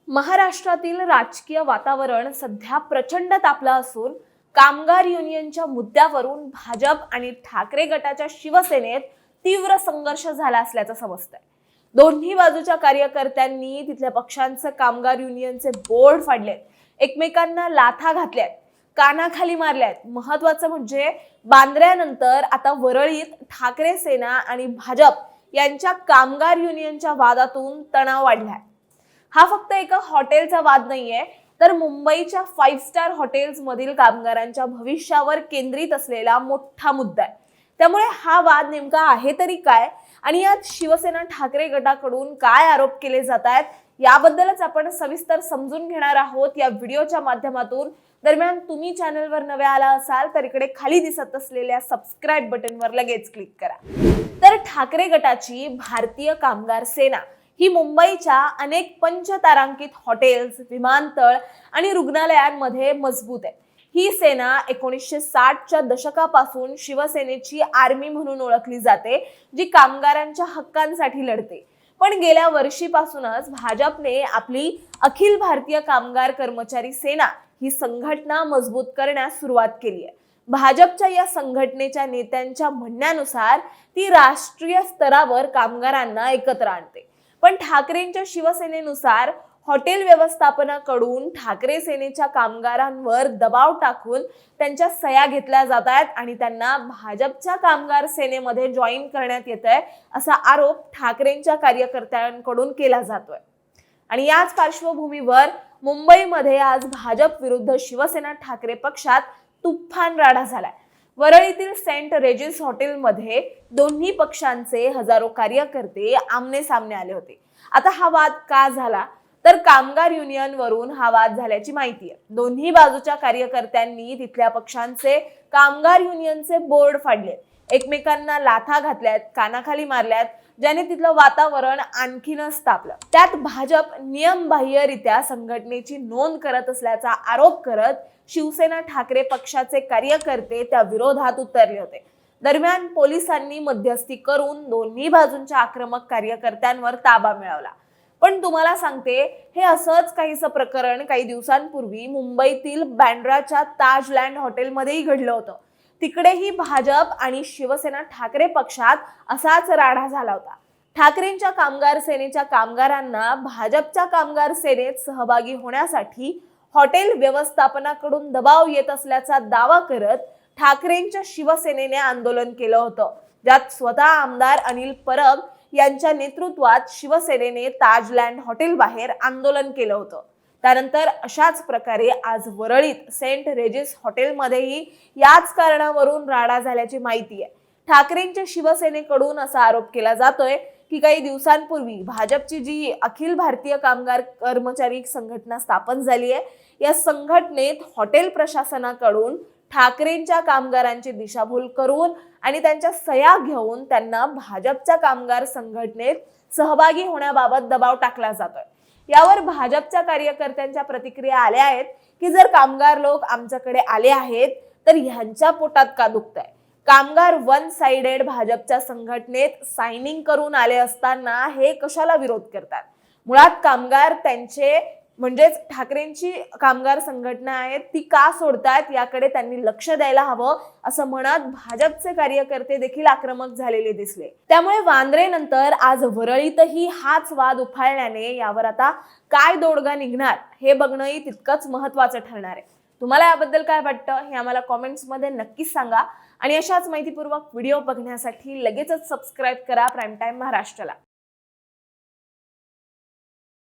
महाराष्ट्रातील राजकीय वातावरण सध्या प्रचंड तापलं असून कामगार युनियनच्या मुद्द्यावरून भाजप आणि ठाकरे गटाच्या शिवसेनेत तीव्र संघर्ष झाला असल्याचं समजतंय। दोन्ही बाजूच्या कार्यकर्त्यांनी तिथल्या पक्षांचं कामगार युनियनचे बोर्ड फाडलेत, एकमेकांना लाथा घातल्यात, कानाखाली मारल्यात। महत्त्वाचं म्हणजे बांद्र्यानंतर आता वरळीत ठाकरे सेना आणि भाजप यांच्या कामगार युनियनच्या वादातून तणाव वाढलाय। हा फक्त एका हॉटेलचा वाद नाहीये, तर मुंबईच्या 5 स्टार हॉटेल्स मधील कामगारांच्या भविष्यावर केंद्रित असलेला मोठा मुद्दा आहे। त्यामुळे हा वाद नेमका आहे तरी काय आणि यात शिवसेना ठाकरे गटाकडून काय आरोप केले जात आहेत याबद्दलच आपण सविस्तर समजून घेणार आहोत या व्हिडिओच्या माध्यमातून। दरम्यान तुम्ही चॅनलवर नवे आला असाल तर इकडे खाली दिसत असलेल्या सबस्क्राइब बटनवर लगेच क्लिक करा। तर ठाकरे गटाची भारतीय कामगार सेना ही मुंबईच्या अनेक पंचतारांकित हॉटेल्स, विमानतळ आणि रुग्णालयांमध्ये मजबूत आहे। ही सेना 1960च्या दशकापासून शिवसेनेची आर्मी म्हणून ओळखली जाते, जी कामगारांच्या हक्कांसाठी लढते। पण गेल्या वर्षीपासूनच भाजपने आपली अखिल भारतीय कामगार कर्मचारी सेना ही संघटना मजबूत करण्यास सुरुवात केली आहे। भाजपच्या या संघटनेच्या नेत्यांच्या म्हणण्यानुसार ती राष्ट्रीय स्तरावर कामगारांना एकत्र आणते। पण ठाकरेंच्या शिवसेनेनुसार हॉटेल व्यवस्थापनाकडून ठाकरे सेनेच्या कामगारांवर दबाव टाकून त्यांच्या सह्या घेतल्या जात आहेत आणि त्यांना भाजपच्या कामगार सेनेमध्ये जॉईन करण्यात येतंय असा आरोप ठाकरेंच्या कार्यकर्त्यांकडून केला जातोय। आणि याच पार्श्वभूमीवर मुंबईमध्ये आज भाजप विरुद्ध शिवसेना ठाकरे पक्षात तुफान राडा झालाय। वरळीतील सेंट रेजिस हॉटेलमध्ये दोन्ही पक्षांचे हजारो कार्यकर्ते आमने सामने आले होते। आता हा वाद का झाला तर कामगार युनियनवरून हा वाद झाल्याची माहिती आहे। दोन्ही बाजूच्या कार्यकर्त्यांनी तिथल्या पक्षांचे कामगार युनियनचे बोर्ड फाडले, एकमेकांना लाथा घातल्यात, कानाखाली मारल्यात, ज्याने तिथलं वातावरण आणखीनच तापलं। त्यात भाजप नियमबाह्यरित्या संघटनेची नोंद करत असल्याचा आरोप करत शिवसेना ठाकरे पक्षाचे कार्यकर्ते त्या विरोधात उतरले होते। दरम्यान पोलिसांनी मध्यस्थी करून दोन्ही बाजूंच्या आक्रमक कार्यकर्त्यांवर ताबा मिळवला। पण तुम्हाला सांगते, हे असंच काहीसं प्रकरण काही दिवसांपूर्वी मुंबईतील बँड्राच्या ताजलँड हॉटेलमध्येही घडलं होतं। तिकडेही भाजप आणि शिवसेना ठाकरे पक्षात असाच राडा झाला होता। ठाकरेंच्या कामगार सेनेच्या कामगारांना भाजपच्या कामगार सेनेत सहभागी होण्यासाठी हॉटेल व्यवस्थापनाकडून दबाव येत असल्याचा दावा करत ठाकरेंच्या शिवसेनेने आंदोलन केलं होतं, ज्यात स्वतः आमदार अनिल परब यांच्या नेतृत्वात शिवसेनेने ताजलँड हॉटेल बाहेर आंदोलन केलं होतं। त्यानंतर अशाच प्रकारे आज वरळीत सेंट रेजिस हॉटेलमध्येही याच कारणावरून राडा झाल्याची माहिती आहे। ठाकरेंच्या शिवसेनेकडून असा आरोप केला जातोय की काही दिवसांपूर्वी भाजपची जी अखिल भारतीय कामगार कर्मचारी संघटना स्थापन झाली आहे, या संघटनेत हॉटेल प्रशासनाकडून ठाकरेंच्या कामगारांची दिशाभूल करून आणि त्यांच्या सह्या घेऊन त्यांना भाजपच्या कामगार संघटनेत सहभागी होण्याबाबत दबाव टाकला जातोय। यावर भाजपच्या कार्यकर्त्यांच्या प्रतिक्रिया आल्या आहेत की जर कामगार लोक आमच्याकडे आले आहेत तर ह्यांच्या पोटात का दुखतंय? कामगार वन साइडेड भाजपच्या संघटनेत सायनिंग करून आले असताना हे कशाला विरोध करतात? मुळात कामगार त्यांचे म्हणजेच ठाकरेंची कामगार संघटना आहे ती का सोडतात याकडे त्यांनी लक्ष द्यायला हवं असं म्हणत भाजपचे कार्यकर्ते देखील आक्रमक झालेले दिसले। त्यामुळे वांद्रेनंतर आज वरळीतही हाच वाद उफाळल्याने यावर आता काय तोडगा निघणार हे बघणंही तितकंच महत्त्वाचं ठरणार आहे। तुम्हाला याबद्दल काय वाटतं हे आम्हाला कमेंट्समध्ये नक्कीच सांगा आणि अशाच माहितीपूर्वक व्हिडिओ बघण्यासाठी लगेचच सबस्क्राइब करा प्राईम टाइम महाराष्ट्राला।